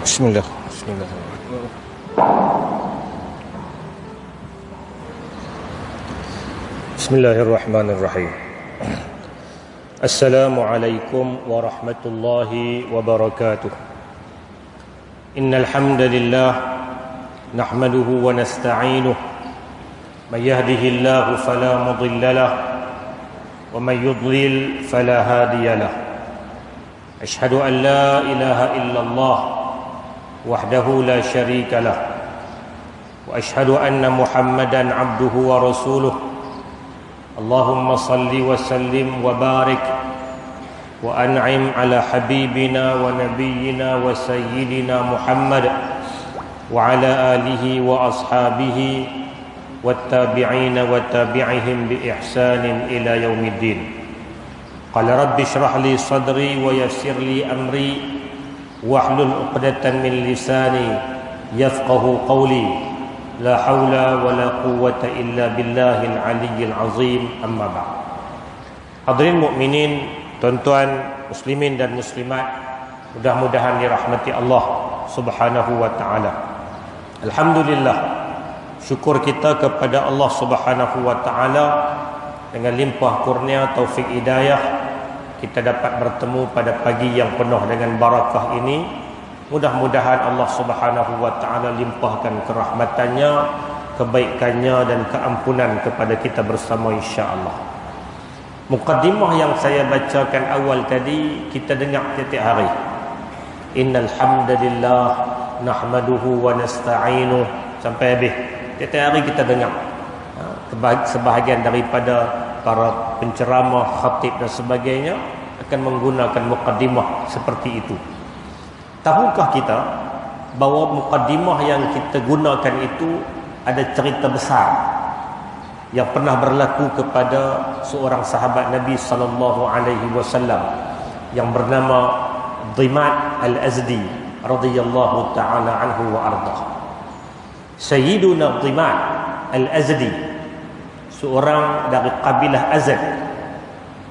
Bismillah. Bismillahirrahmanirrahim. Assalamualaikum warahmatullahi wabarakatuh. Innal hamdalillah nahmaduhu wa nasta'inuhu. May yahdihillahu fala mudilla lahu wa may yudlil fala hadiya lahu. Ashhadu an la ilaha illallah wahdahu la syarika lah wa ashhadu anna Muhammadan abduhu wa rasuluh. Allahumma salli wa sallim wa barik wa an'im ala habibina wa nabiyyina wa sayyidina Muhammad wa ala alihi wa ashabihi wattabi'ina wa tabi'ihim bi ihsanin ila yaumiddin. Qala rabbi shrah li sadri wa yassir li amri wahlul 'uqdatan min lisani yafqahu qawli. La haula wa la quwwata illa billahil aliyyil azim. Amma ba'd. Hadirin mukminin, tuan-tuan muslimin dan muslimat, mudah-mudahan dirahmati Allah Subhanahu wa taala. Alhamdulillah, syukur kita kepada Allah Subhanahu wa taala dengan limpah kurnia taufik hidayah kita dapat bertemu pada pagi yang penuh dengan barakah ini. Mudah-mudahan Allah Subhanahu wa taala limpahkan kerahmatannya, kebaikannya dan keampunan kepada kita bersama insya-Allah. Muqaddimah yang saya bacakan awal tadi kita dengar setiap hari. Innal hamdalillah nahmaduhu wa nasta'inuh sampai habis. Setiap hari kita dengar sebahagian daripada para penceramah, khatib dan sebagainya akan menggunakan muqaddimah seperti itu. Tahukah kita bahawa muqaddimah yang kita gunakan itu ada cerita besar yang pernah berlaku kepada seorang sahabat Nabi sallallahu alaihi wasallam yang bernama Dhimat Al-Azdi radhiyallahu taala anhu wa ardah. Sayyiduna Dhimat Al-Azdi, seorang dari kabilah Azad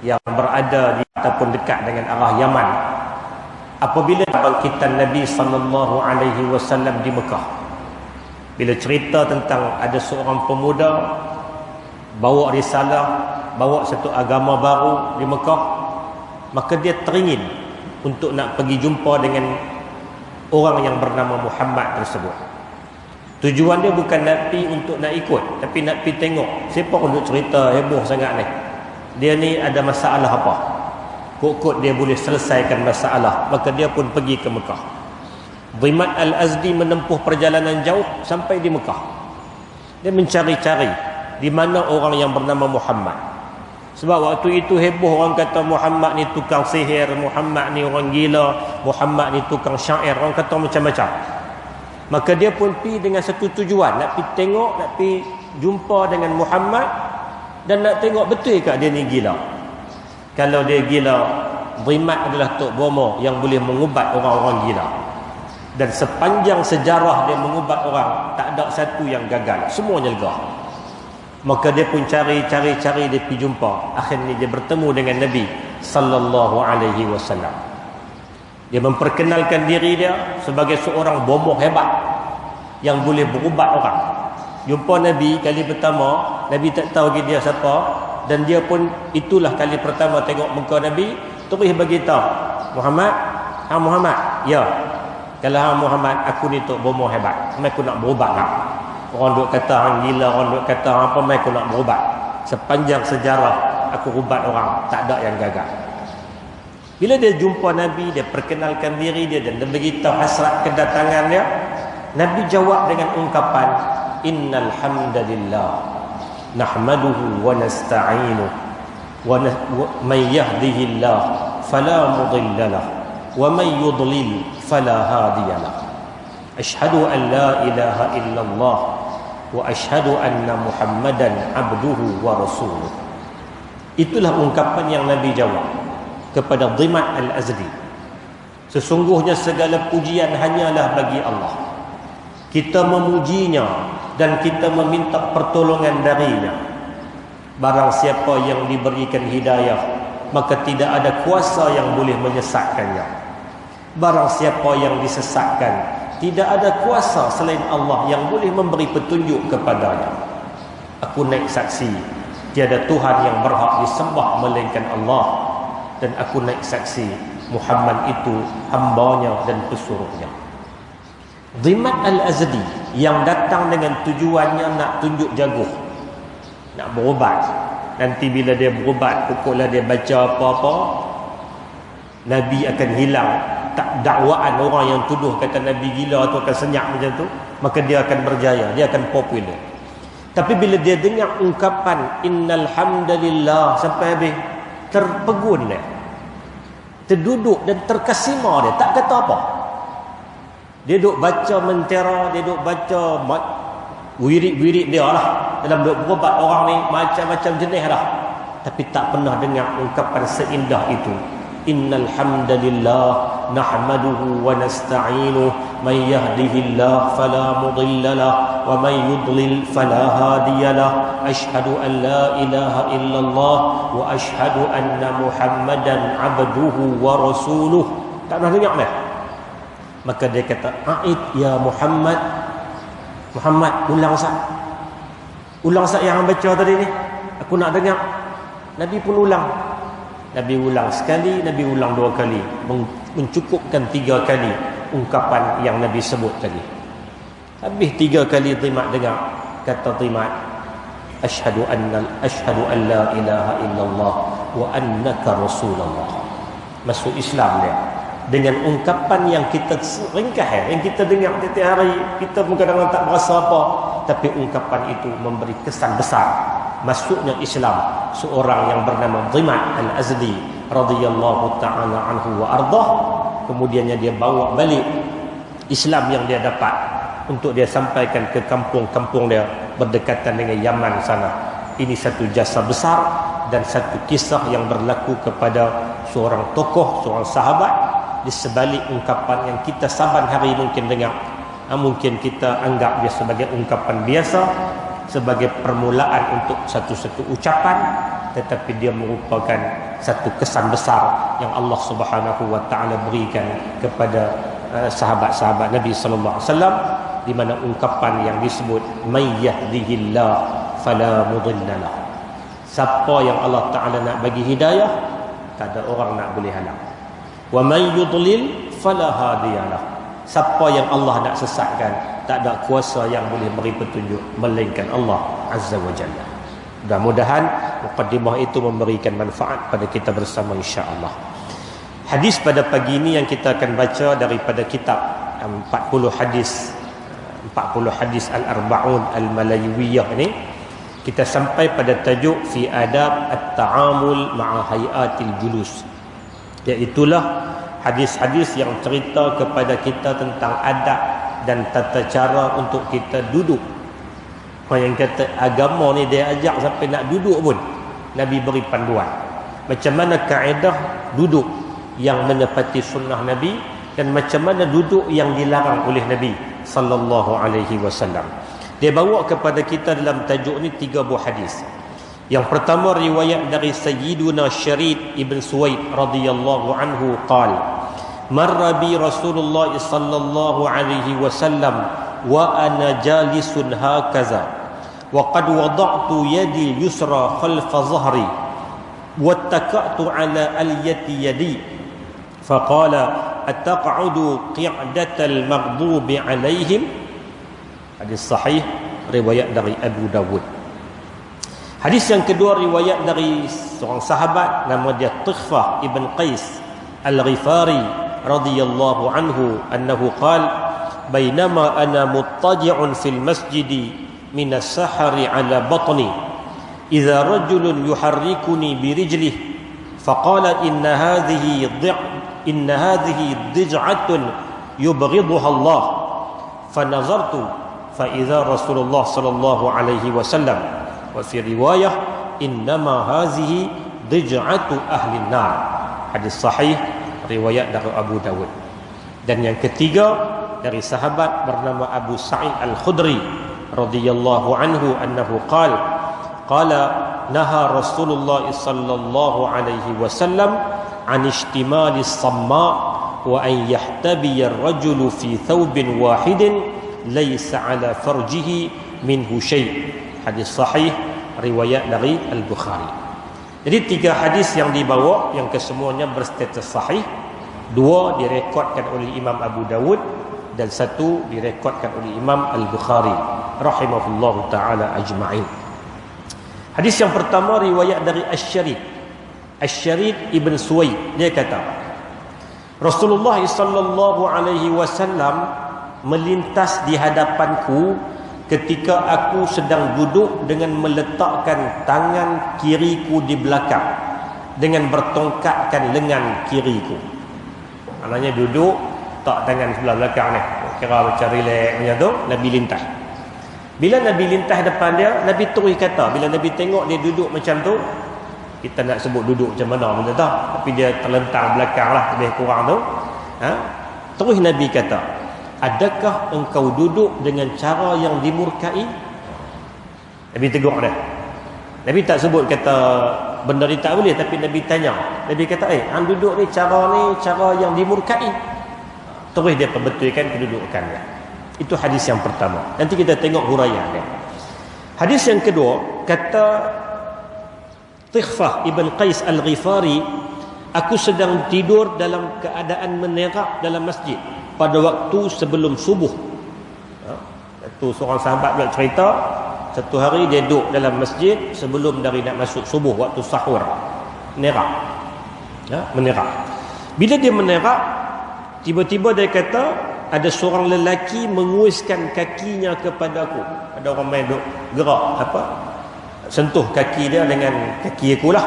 yang berada di ataupun dekat dengan arah Yaman. Apabila bangkitan Nabi sallallahu alaihi wasallam di Mekah, bila cerita tentang ada seorang pemuda bawa risalah, bawa satu agama baru di Mekah, maka dia teringin untuk nak pergi jumpa dengan orang yang bernama Muhammad tersebut. Tujuan dia bukan nak pi untuk nak ikut, tapi nak pi tengok siapa untuk cerita heboh sangat ni. Dia ni ada masalah apa? Kok dia boleh selesaikan masalah. Maka dia pun pergi ke Mekah. Dhimat Al-Azdi menempuh perjalanan jauh sampai di Mekah. Dia mencari-cari di mana orang yang bernama Muhammad. Sebab waktu itu heboh orang kata Muhammad ni tukang sihir, Muhammad ni orang gila, Muhammad ni tukang syair, orang kata macam-macam. Maka dia pun pergi dengan satu tujuan, nak pergi tengok, nak pergi jumpa dengan Muhammad dan nak tengok betul ke dia ni gila. Kalau dia gila, Dhimat adalah tok bomo yang boleh mengubat orang-orang gila. Dan sepanjang sejarah dia mengubat orang, tak ada satu yang gagal, semuanya lega. Maka dia pun cari, dia pergi jumpa. Akhirnya dia bertemu dengan Nabi sallallahu alaihi wasallam. Dia memperkenalkan diri dia sebagai seorang bomoh hebat yang boleh berubat orang. Jumpa Nabi kali pertama, Nabi tak tahu dia siapa, dan dia pun itulah kali pertama tengok muka Nabi, terus bagi tahu, Muhammad, hang Muhammad. Ya. Kalau hang Muhammad, aku ni tok bomoh hebat. Mai aku nak berubat hang. Orang duk kata hang gila, orang duk kata hang apa, mai aku nak berubat. Sepanjang sejarah aku ubat orang, tak ada yang gagal. Bila dia jumpa Nabi, dia perkenalkan diri dia dan dia beritahu hasrat kedatangan dia, Nabi jawab dengan ungkapan, innal hamdalillah nahmaduhu wa nasta'inuhu wa man yahdihillah fala mudilla lahu wa man yudlil fala hadiya lahu. Asyhadu an la ilaha illallah wa asyhadu anna Muhammadan abduhu wa rasuluh. Itulah ungkapan yang Nabi jawab kepada Dhimat Al-Azdi. Sesungguhnya segala pujian hanyalah bagi Allah. Kita memujinya dan kita meminta pertolongan darinya. Barang siapa yang diberikan hidayah, maka tidak ada kuasa yang boleh menyesatkannya. Barang siapa yang disesatkan, tidak ada kuasa selain Allah yang boleh memberi petunjuk kepadanya. Aku naik saksi, tiada Tuhan yang berhak disembah melainkan Allah, dan aku naik saksi Muhammad itu hambanya dan pesuruhnya. Dhimat Al-Azdi yang datang dengan tujuannya nak tunjuk jaguh, nak berubat. Nanti bila dia berubat, pokoklah dia baca apa-apa, Nabi akan hilang. Tak dakwaan orang yang tuduh kata Nabi gila atau akan senyap macam tu, maka dia akan berjaya, dia akan popular. Tapi bila dia dengar ungkapan innal hamdalillah sampai habis, terpegun dia, terduduk dan terkesima dia, tak kata apa. Dia duk baca mentera, dia duk baca wirid-wirid dia lah dalam duk berubat orang ni, macam-macam jenis lah, tapi tak pernah dengar ungkapan seindah itu. Innal hamdalillah nahmaduhu wa nasta'inuhu man yahdihillah fala mudilla lahu wa man yudlil fala hadiya lahu asyhadu an la ilaha illallah wa asyhadu anna muhammadan abduhu wa rasuluh. Tak pernah dengar dah. Maka dia kata, a'id ya Muhammad. Muhammad, ulang sat. Ulang sat yang baca tadi ni, aku nak dengar. Nabi pun ulang. Nabi ulang sekali, Nabi ulang 2 kali, mencukupkan 3 kali ungkapan yang Nabi sebut tadi. Habis 3 kali Dhimat dengar, kata Dhimat, asyhadu an la ilaha illallah wa annaka rasulullah. Masuk Islam dia dengan ungkapan yang kita ringkas, yang kita dengar setiap hari, kita pun kadang-kadang tak berasa apa, tapi ungkapan itu memberi kesan besar. Masuknya Islam seorang yang bernama Dhimat Al-Azdi radhiyallahu ta'ala anhu wa ardah. Kemudiannya dia bawa balik Islam yang dia dapat untuk dia sampaikan ke kampung-kampung dia berdekatan dengan Yaman sana. Ini satu jasa besar dan satu kisah yang berlaku kepada seorang tokoh, seorang sahabat, di sebalik ungkapan yang kita saban hari mungkin dengar. Mungkin kita anggap dia sebagai ungkapan biasa, sebagai permulaan untuk satu-satu ucapan, tetapi dia merupakan satu kesan besar yang Allah Subhanahu wa taala berikan kepada sahabat-sahabat Nabi sallallahu alaihi wasallam, di mana ungkapan yang disebut may yahdihillah fala mudhillalah. Siapa yang Allah taala nak bagi hidayah, tak ada orang nak boleh halang. Wa may yudlil fala hadiyalah. Siapa yang Allah nak sesatkan, tak ada kuasa yang boleh beri petunjuk melainkan Allah Azza wa Jalla. Mudah-mudahan mukaddimah itu memberikan manfaat pada kita bersama insya-Allah. Hadis pada pagi ini yang kita akan baca daripada kitab 40 hadis Al-Arba'un Al-Malayawiyah ini, kita sampai pada tajuk fi adab at-ta'amul ma'a hayatil julus, iaitulah hadis-hadis yang cerita kepada kita tentang adab dan tata cara untuk kita duduk. Orang yang kata agama ni dia ajak sampai nak duduk pun Nabi beri panduan macam mana kaedah duduk yang menepati sunnah Nabi, dan macam mana duduk yang dilarang oleh Nabi sallallahu alaihi wasallam. Dia bawa kepada kita dalam tajuk ni 3 buah hadis. Yang pertama riwayat dari Sayyiduna Syarid ibn Suwaid radhiyallahu anhu qala marra bi Rasulullah sallallahu alaihi wasallam wa ana jalisun hakaza wa qad wada'tu yadi yusra khalfa dhahri wattaka'tu ala alyati yadi faqala ataq'udu qi'datal maghdubi alaihim. Hadis sahih riwayat dari Abu Dawud. Hadis yang kedua riwayat dari seorang sahabat nama dia Tukhfah ibn Qais Al-Ghifari radhiyallahu anhu annahu qala bainama ana muttaji'un fil masjidi min as-sahari ala batni idza rajulun yuharrikuni bi rijlihi faqala inna hadhihi dij'atun yubghiduha Allah fanazartu fa idza Rasulullah sallallahu alaihi wasallam wa fi riwayah innama hazihi dij'atu ahli nar. Hadis sahih riwayat dari Abu Dawud. Dan yang ketiga dari sahabat bernama Abu Sa'id Al-Khudri radhiyallahu anhu annahu qala naha Rasulullah sallallahu alaihi wasallam an ishtimali as-samma wa an yahtabiya ar-rajulu fi thawbin wahidin laysa ala farjihi minhu syai'. Hadis sahih riwayat dari Al-Bukhari. Jadi 3 hadis yang dibawa yang kesemuanya berstatus sahih. 2 direkodkan oleh Imam Abu Dawud dan 1 direkodkan oleh Imam Al-Bukhari rahimahullahu taala ajma'in. Hadis yang pertama riwayat dari Asy-Syarid Ibn Suwaid. Dia kata, Rasulullah sallallahu alaihi wasallam melintas di hadapanku ketika aku sedang duduk dengan meletakkan tangan kiriku di belakang dengan bertongkatkan lengan kiriku. Maknanya duduk tak tangan sebelah belakang ni, kira macam relax macam tu. Nabi lintas. Bila Nabi lintas depan dia, Nabi terus kata, bila Nabi tengok dia duduk macam tu, kita nak sebut duduk macam mana benda tu, tapi dia terlentang belakang lah lebih kurang tu. Terus Nabi kata, adakah engkau duduk dengan cara yang dimurkai? Nabi tegur dia. Nabi tak sebut kata benda ni tak boleh, tapi Nabi tanya. Nabi kata, hang duduk ni cara yang dimurkai. Terus dia perbetulkan kedudukan dia. Itu hadis yang pertama. Nanti kita tengok huraian dia. Hadis yang kedua, kata Tighfah Ibn Qais Al-Ghifari, aku sedang tidur dalam keadaan menerak dalam masjid pada waktu sebelum subuh. Itu seorang sahabat buat cerita, satu hari dia duduk dalam masjid sebelum dari nak masuk subuh, waktu sahur. Menerak. Menerak. Bila dia menerak, tiba-tiba dia kata, ada seorang lelaki menguiskan kakinya kepadaku. Ada orang main duk gerak sentuh kaki dia dengan kaki aku lah.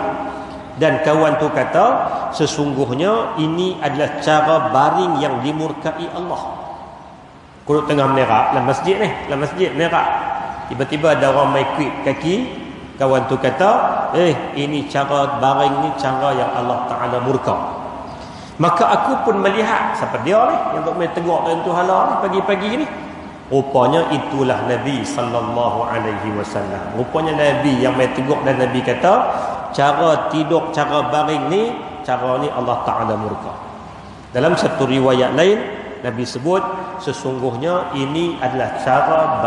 Dan kawan tu kata, sesungguhnya ini adalah cara baring yang dimurkai Allah. Aku tengah menerak dalam masjid ni, dalam masjid menerak. Tiba-tiba ada orang main kuit kaki. Kawan tu kata, ini cara baring ni, cara yang Allah Ta'ala murka. Maka aku pun melihat, siapa dia ni yang duk main tengok dalam tu hala ni pagi-pagi ni. Rupanya itulah Nabi sallallahu alaihi wasallam. Rupanya Nabi yang main tengok, dan Nabi kata, cara tidur, cara baring ni, cara ni Allah Ta'ala murka. Dalam satu riwayat lain, Nabi sebut, sesungguhnya ini adalah cara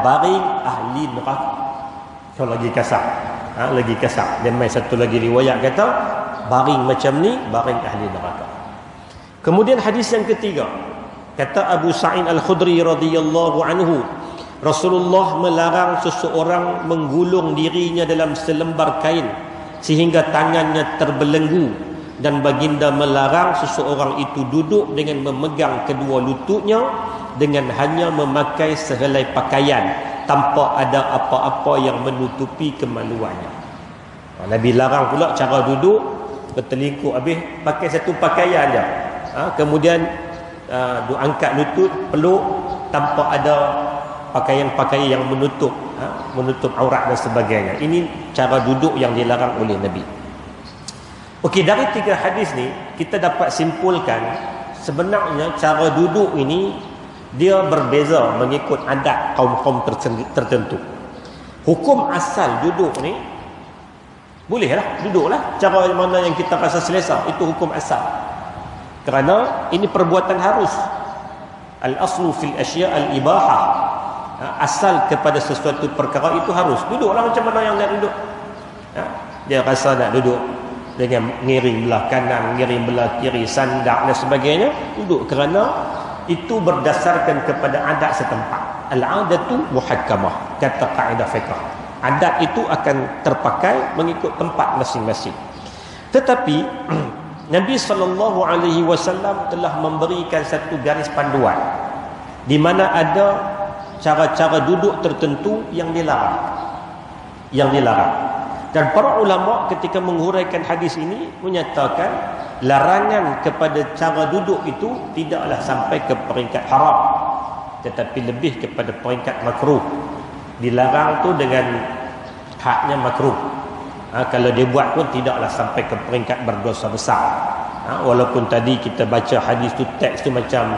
baring ahli neraka. Kalau lagi kasar, lagi kasar. Dan main satu lagi riwayat kata, baring macam ni, baring ahli neraka. Kemudian hadis yang ketiga, kata Abu Sa'id Al-Khudri radhiyallahu anhu, Rasulullah melarang seseorang menggulung dirinya dalam selembar kain sehingga tangannya terbelenggu, dan baginda melarang seseorang itu duduk dengan memegang kedua lututnya dengan hanya memakai sehelai pakaian tanpa ada apa-apa yang menutupi kemaluannya. Nabi larang pula cara duduk bertelingkup, habis pakai satu pakaian je. Kemudian angkat lutut, peluk tanpa ada pakaian-pakaian yang menutup aurat dan sebagainya. Ini cara duduk yang dilarang oleh Nabi. Okey, dari 3 hadis ni kita dapat simpulkan sebenarnya cara duduk ini dia berbeza mengikut adat kaum-kaum tertentu. Hukum asal duduk ni bolehlah, duduklah cara mana yang kita rasa selesa, itu hukum asal. Kerana ini perbuatan harus. Al-aslu fil asya' al-ibahah. Asal kepada sesuatu perkara itu harus. Duduklah macam mana yang nak duduk. Dia rasa nak duduk dengan ngiring belah kanan, ngiring belah kiri, sandak dan sebagainya, duduk, kerana itu berdasarkan kepada adat setempat. Al-adatu muhakkamah, kata kaedah fiqh. Adat itu akan terpakai mengikut tempat masing-masing. Tetapi Nabi SAW telah memberikan satu garis panduan di mana ada cara-cara duduk tertentu yang dilarang. Dan para ulama ketika menghuraikan hadis ini menyatakan larangan kepada cara duduk itu tidaklah sampai ke peringkat haram, tetapi lebih kepada peringkat makruh. Dilarang tu dengan haknya makruh. Kalau dia buat pun tidaklah sampai ke peringkat berdosa besar. Walaupun tadi kita baca hadis tu, teks tu macam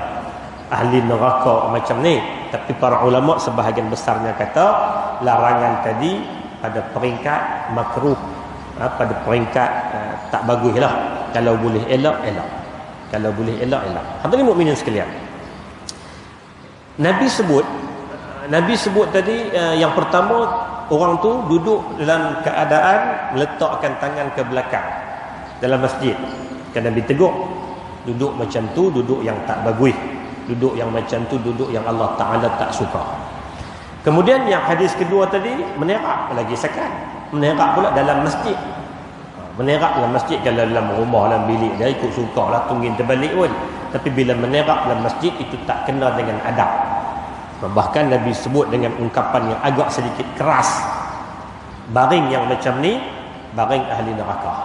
ahli neraka macam ni, tapi para ulama sebahagian besarnya kata larangan tadi pada peringkat makruh, pada peringkat tak baguslah. Kalau boleh elak. Kalau boleh elak. Hadirin mukminin sekalian, Nabi sebut tadi yang pertama, orang tu duduk dalam keadaan meletakkan tangan ke belakang dalam masjid. Kan Nabi tegur, duduk macam tu duduk yang tak bagus, duduk yang macam tu duduk yang Allah Ta'ala tak suka. Kemudian yang hadis kedua tadi, menerak lagi sekali, menerak pula dalam masjid. Menerak dalam masjid, kalau dalam rumah, dalam bilik dia ikut suka lah, tunggin terbalik pun. Tapi bila menerak dalam masjid, itu tak kena dengan adab. Bahkan Nabi sebut dengan ungkapan yang agak sedikit keras, baring yang macam ni baring ahli neraka,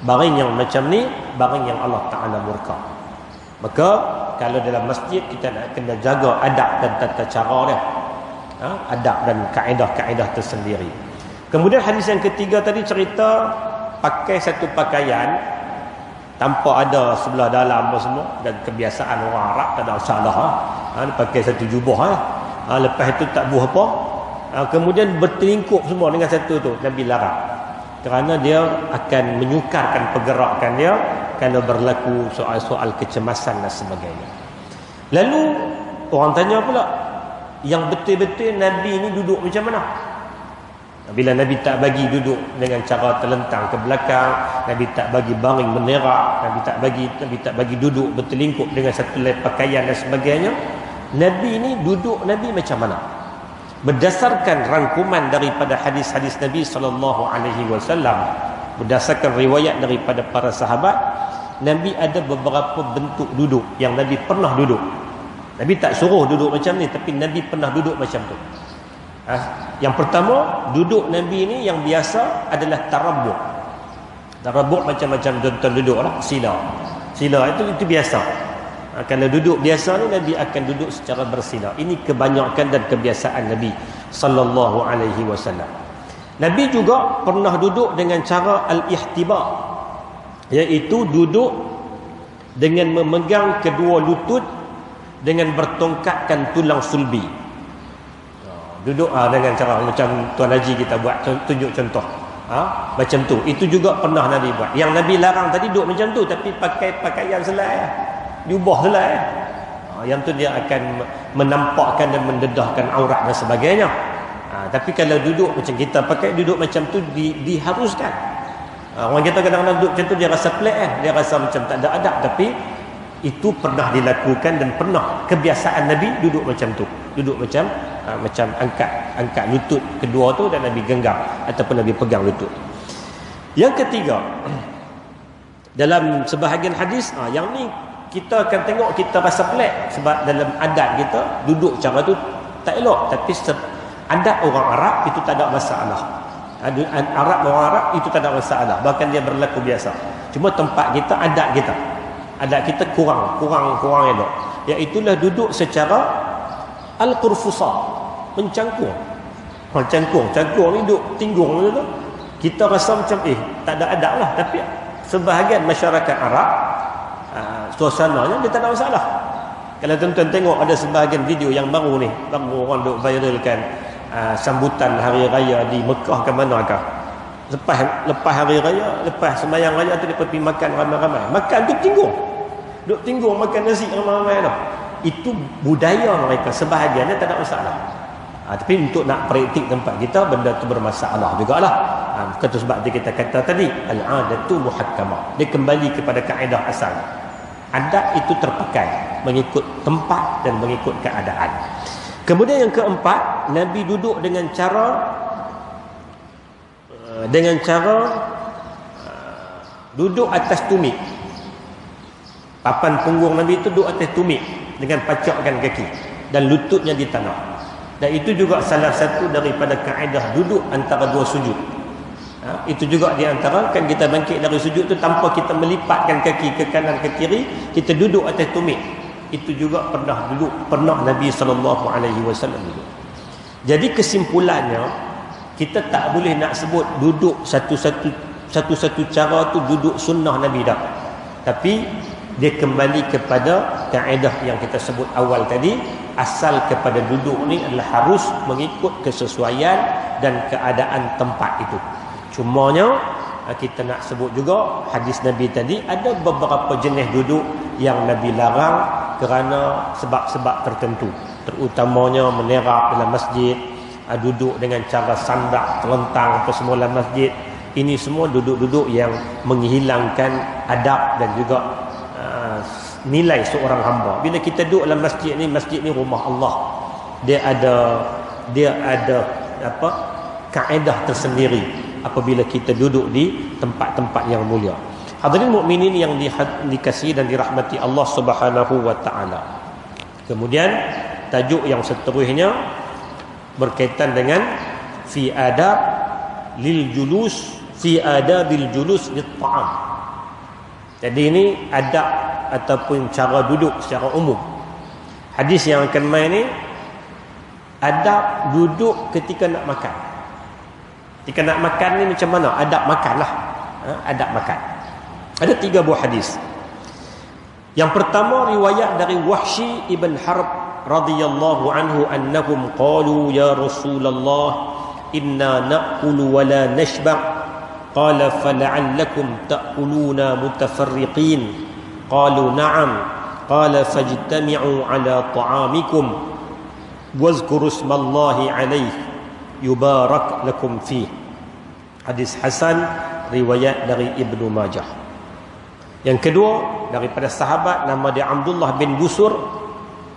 baring yang macam ni baring yang Allah Ta'ala murka. Maka kalau dalam masjid, kita nak kena jaga adab dan tata cara dia, adab dan kaedah-kaedah tersendiri. Kemudian hadis yang ketiga tadi cerita pakai satu pakaian tanpa ada sebelah dalam apa semua, dan kebiasaan orang Arab tak ada masalah. Pakai satu jubah, lepas itu tak buah apa, kemudian bertelingkup semua dengan satu tu, Nabi larang, kerana dia akan menyukarkan pergerakan dia kalau berlaku soal-soal kecemasan dan sebagainya. Lalu orang tanya pula, yang betul-betul Nabi ni duduk macam mana? Bila Nabi tak bagi duduk dengan cara terlentang ke belakang, Nabi tak bagi baring menerak, Nabi tak bagi duduk bertelingkup dengan satu helai pakaian dan sebagainya, Nabi ni duduk Nabi macam mana? Berdasarkan rangkuman daripada hadis-hadis Nabi SAW, berdasarkan riwayat daripada para sahabat, Nabi ada beberapa bentuk duduk yang Nabi pernah duduk. Nabi tak suruh duduk macam ni, tapi Nabi pernah duduk macam tu. Yang pertama, duduk Nabi ni yang biasa adalah tarabbuk. Tarabbuk macam-macam contoh duduk lah, sila itu biasa. Kalau duduk biasa ni, Nabi akan duduk secara bersila. Ini kebanyakan dan kebiasaan Nabi sallallahu alaihi wasallam. Nabi juga pernah duduk dengan cara al-ihtiba, iaitu duduk dengan memegang kedua lutut dengan bertongkatkan tulang sulbi. Duduk dengan cara macam Tuan Haji kita buat, tunjuk contoh. Macam tu. Itu juga pernah Nabi buat. Yang Nabi larang tadi duduk macam tu, tapi pakai pakaian selai, jubah selai. Yang tu dia akan menampakkan dan mendedahkan aurat dan sebagainya. Tapi kalau duduk macam kita pakai, duduk macam tu diharuskan. Orang kita kadang-kadang duduk macam tu, dia rasa pelik, dia rasa macam tak ada adab. Tapi itu pernah dilakukan dan pernah kebiasaan Nabi duduk macam tu. Duduk macam angkat lutut kedua tu dan Nabi genggam ataupun Nabi pegang lutut. Yang ketiga, dalam sebahagian hadis, yang ni kita akan tengok, kita rasa pelik sebab dalam adat kita duduk cara tu tak elok, tapi adat orang Arab itu tak ada masalah. Orang Arab itu tak ada masalah, bahkan dia berlaku biasa. Cuma tempat kita, adat kita kurang elok, iaitulah duduk secara al-qurfusa, mencangkung. Cangkung ni duduk tinggung tu. Kita rasa macam tak ada adab lah, tapi sebahagian masyarakat Arab suasananya dia tak ada masalah. Kalau tuan-tuan tengok ada sebahagian video yang baru orang duk viralkan sambutan hari raya di Mekah ke manakah. Lepas hari raya, lepas sembahyang raya tu dia pergi makan ramai-ramai. Makan duk tinggung makan nasi ramai-ramai tu. Itu budaya mereka, sebahagiannya tak ada masalah. Tapi untuk nak praktik tempat kita, benda tu bermasalah jugalah. Kata sebab kita kata tadi, al-adatu muhakkamah. Dia kembali kepada kaedah asal. Adat itu terpakai mengikut tempat dan mengikut keadaan. Kemudian yang keempat, Nabi duduk dengan cara duduk atas tumit. Papan punggung Nabi itu duduk atas tumit dengan pacakkan kaki dan lututnya di tanah. Dan itu juga salah satu daripada kaedah duduk antara dua sujud. Itu juga di antara, kan kita bangkit dari sujud tu tanpa kita melipatkan kaki ke kanan ke kiri, kita duduk atas tumit. Itu juga pernah Nabi SAW duduk. Jadi kesimpulannya, kita tak boleh nak sebut duduk satu-satu cara tu duduk sunnah Nabi dah. Tapi dia kembali kepada kaedah yang kita sebut awal tadi, asal kepada duduk ni adalah harus mengikut kesesuaian dan keadaan tempat itu. Cumanya kita nak sebut juga hadis Nabi tadi, ada beberapa jenis duduk yang Nabi larang kerana sebab-sebab tertentu, terutamanya menerap dalam masjid, duduk dengan cara sandak, terlentang apa semua dalam masjid. Ini semua duduk-duduk yang menghilangkan adab dan juga nilai seorang hamba. Bila kita duduk dalam masjid ni rumah Allah. Dia ada kaedah tersendiri apabila kita duduk di tempat-tempat yang mulia. Hadirin mukminin yang dikasihi dan dirahmati Allah Subhanahu wa taala. Kemudian tajuk yang seterusnya berkaitan dengan fi adab lil julus fi adabil julus lit ta'am. Jadi ini adab ataupun cara duduk secara umum. Hadis yang akan main ni adab duduk ketika nak makan. Ketika nak makan ni macam mana? Adab makanlah. Adab makan. Ada 3 buah hadis. Yang pertama riwayat dari Wahsy ibn Harb radhiyallahu anhu annahum qalu ya Rasulullah inna na'kulu wa la nashba' qala fala'allakum ta'kuluna mutafarriqin qalu na'am qala fajtami'u ala ta'amikum wazkuru ismallahi alayhi yubarak lakum fih. Hadis hasan riwayat dari Ibnu Majah. Yang kedua daripada sahabat nama dia Abdullah bin Busur.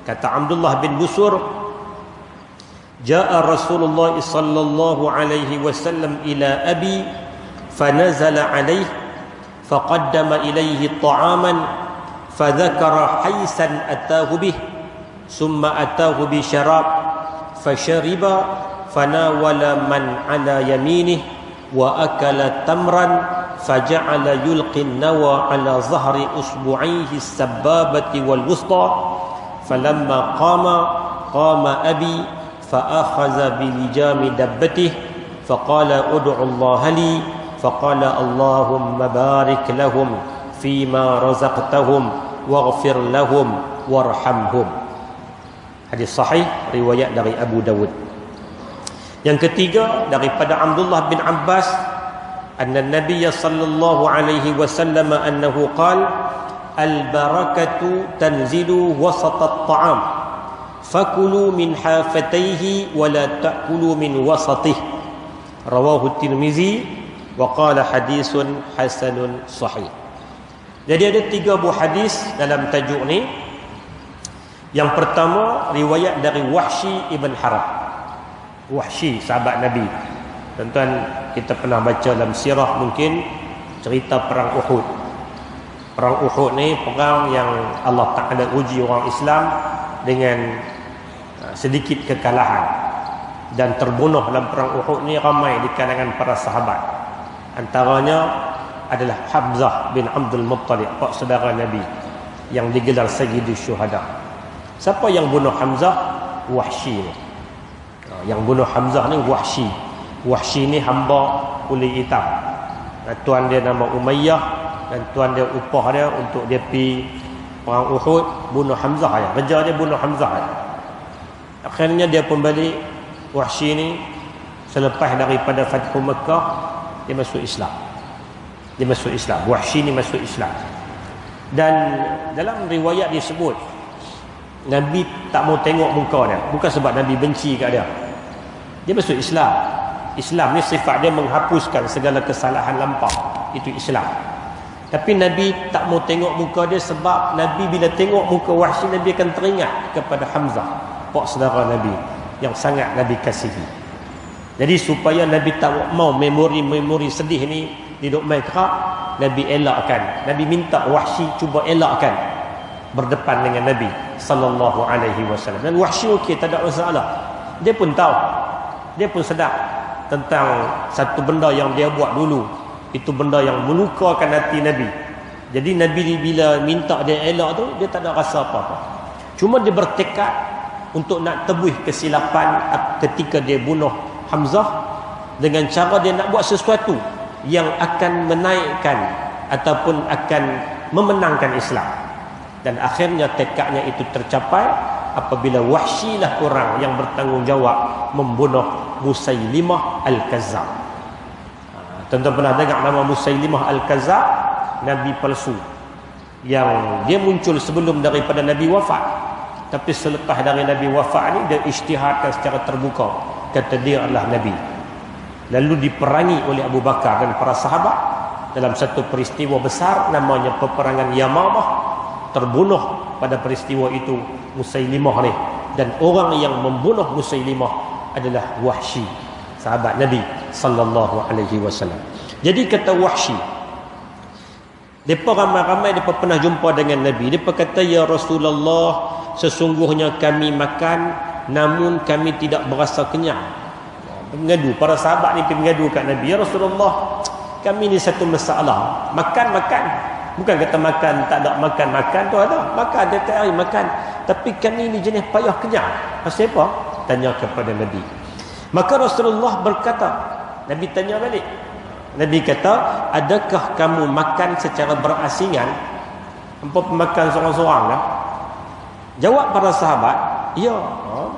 Kata Abdullah bin Busur, jaa Rasulullah sallallahu alaihi wasallam ila abi fanazala alaihi faqaddama ilaihi ta'aman fadhakara haisan atahu bih summa atahu bi syarab fashariba fanawala man ala yaminih wa akala tamran faja'ala yulqi an-nawa ala zahri usbu'aihi as-sabbabati wal wusta falamma qama abi fa'akhadha bi lijami dabbatihi faqala ud'u Allah li faqala Allahumma barik lahum fima razaqtahum waghfir lahum warhamhum. Hadis sahih riwayat dari Abu Dawud. Yang ketiga daripada Abdullah bin Abbas anna Nabiy sallallahu alaihi wasallam annahu qala al barakatu tanzilu wasata at-ta'am fakulu min hafatayhi wa la ta'kulu min wasatihi. Rawahu Tirmizi wa qala hadisun hasanun sahih. Jadi ada 3 buah hadis dalam tajuk ni. Yang pertama riwayat dari Wahsy ibn Harb. Wahsy sahabat Nabi. Tuan-tuan kita pernah baca dalam sirah mungkin cerita perang Uhud. Perang Uhud ni perang yang Allah Ta'ala uji orang Islam dengan sedikit kekalahan, dan terbunuh dalam perang Uhud ni ramai di kalangan para sahabat. Antaranya adalah Hamzah bin Abdul Muttalib, pak saudara Nabi yang digelar Sayyidus Syuhada. Siapa yang bunuh Hamzah? Wahsy ni. Yang bunuh Hamzah ni Wahsy. Wahsy ni hamba kulit hitam. Tuan dia nama Umayyah dan tuan dia upah dia untuk dia pergi perang Uhud bunuh Hamzah ya. Kerja dia bunuh Hamzah ya. Akhirnya dia pun balik. Wahsy ni selepas daripada Fathu Makkah dia masuk Islam. Dia masuk Islam. Wahsy ni masuk Islam. Dan dalam riwayat disebut Nabi tak mau tengok muka dia. Bukan sebab Nabi benci kat dia. Dia masuk Islam. Islam ni sifat dia menghapuskan segala kesalahan lampau. Itu Islam. Tapi Nabi tak mau tengok muka dia sebab Nabi bila tengok muka Wahsy, Nabi akan teringat kepada Hamzah, pak saudara Nabi yang sangat Nabi kasihi. Jadi supaya Nabi tak mau memori-memori sedih ni duduk main kerak, Nabi elakkan. Nabi minta Wahsy cuba elakkan berdepan dengan Nabi sallallahu alaihi wasallam. Dan Wahsy okey, tak ada masalah. Dia pun tahu, dia pun sedar tentang satu benda yang dia buat dulu. Itu benda yang melukakan hati Nabi. Jadi Nabi bila minta dia elak tu, dia tak ada rasa apa-apa. Cuma dia bertekad untuk nak tebus kesilapan ketika dia bunuh Hamzah dengan cara dia nak buat sesuatu yang akan menaikkan ataupun akan memenangkan Islam. Dan akhirnya tekadnya itu tercapai apabila Wahsy lah orang yang bertanggungjawab membunuh Musailimah Al-Kazzab. Tuan-tuan pernah dengar nama Musailimah Al-Kazzab, nabi palsu yang dia muncul sebelum daripada Nabi wafat. Tapi selepas dari Nabi wafat ni, dia isytiharkan secara terbuka, kata dia adalah Nabi. Lalu diperangi oleh Abu Bakar dan para sahabat dalam satu peristiwa besar namanya peperangan Yamamah. Terbunuh pada peristiwa itu Musailimah ni, dan orang yang membunuh Musailimah adalah Wahsy, sahabat Nabi sallallahu alaihi wasallam. Jadi kata Wahsy, depa ramai-ramai depa pernah jumpa dengan Nabi. Depa kata, ya Rasulullah, sesungguhnya kami makan namun kami tidak berasa kenyang. Mengadu, para sahabat ni pergi mengadu kat Nabi, ya Rasulullah, kami ni satu masalah, makan. Bukan kata makan tak ada, makan tu ada, makan tiap hari makan, tapi kami ni jenis payah kenyang. Pasal apa? Tanya kepada Nabi. Maka Rasulullah berkata, Nabi tanya balik. Nabi kata, adakah kamu makan secara berasingan? Hampa makan seorang-seorang lah. Jawab para sahabat, ya,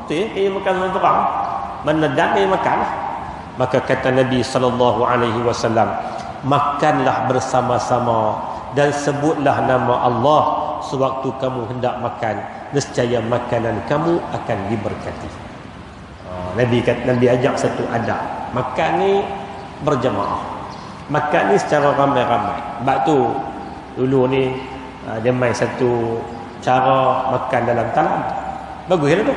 betul ya, dia makan seorang-seorang. Mana dan dia makan lah. Maka kata Nabi SAW, makanlah bersama-sama dan sebutlah nama Allah sewaktu kamu hendak makan, nescaya makanan kamu akan diberkati. Nabi ajak satu adab, makan ni berjamaah, makan ni secara ramai-ramai. Sebab tu dulu ni dia main satu cara makan dalam talam. Bagus lah tu.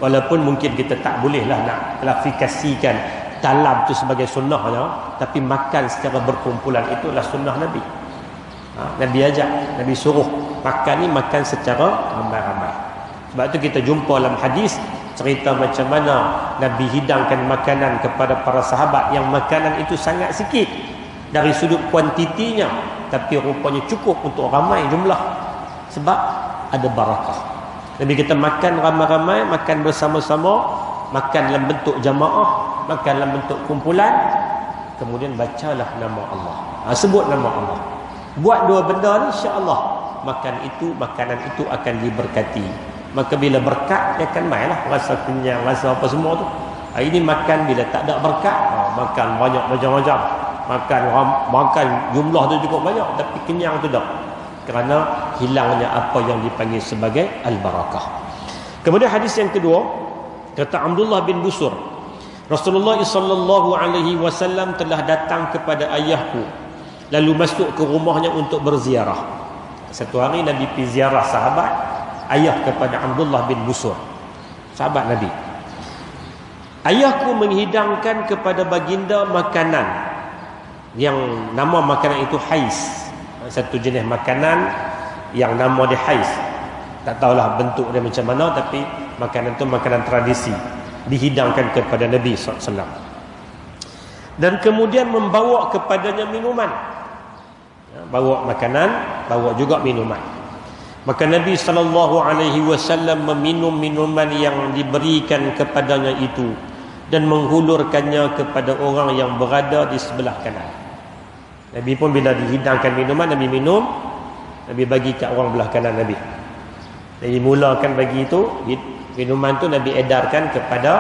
Walaupun mungkin kita tak boleh lah nak klasifikasikan talam tu sebagai sunnahnya, tapi makan secara berkumpulan itulah sunnah Nabi. Nabi ajak, Nabi suruh makan ni makan secara ramai-ramai. Sebab tu kita jumpa dalam hadis cerita macam mana Nabi hidangkan makanan kepada para sahabat yang makanan itu sangat sikit dari sudut kuantitinya, tapi rupanya cukup untuk ramai jumlah, sebab ada barakah. Nabi kita makan ramai-ramai, makan bersama-sama, makan dalam bentuk jamaah, makan dalam bentuk kumpulan, kemudian bacalah nama Allah, sebut nama Allah. Buat dua benda ni, insya-Allah makanan itu akan diberkati. Maka bila berkat, dia akan main lah, rasa kenyang, rasa apa semua tu. Ini makan bila tak ada berkat, makan banyak macam-macam, makan jumlah tu cukup banyak, tapi kenyang tu tak, kerana hilangnya apa yang dipanggil sebagai al-barakah. Kemudian hadis yang kedua, kata Abdullah bin Busur, Rasulullah sallallahu alaihi wasallam telah datang kepada ayahku lalu masuk ke rumahnya untuk berziarah. Satu hari Nabi pergi ziarah sahabat, ayah kepada Abdullah bin Busur, sahabat Nabi. Ayahku menghidangkan kepada baginda makanan yang nama makanan itu hais, satu jenis makanan yang nama dia hais. Tak tahulah bentuk dia macam mana, tapi makanan itu makanan tradisi, dihidangkan kepada Nabi SAW. Dan kemudian membawa kepadanya minuman, bawa makanan, bawa juga minuman. Maka Nabi SAW meminum minuman yang diberikan kepadanya itu dan menghulurkannya kepada orang yang berada di sebelah kanan. Nabi pun bila dihidangkan minuman, Nabi minum, Nabi bagi kat orang belah kanan Nabi. Nabi mulakan bagi itu minuman tu, Nabi edarkan kepada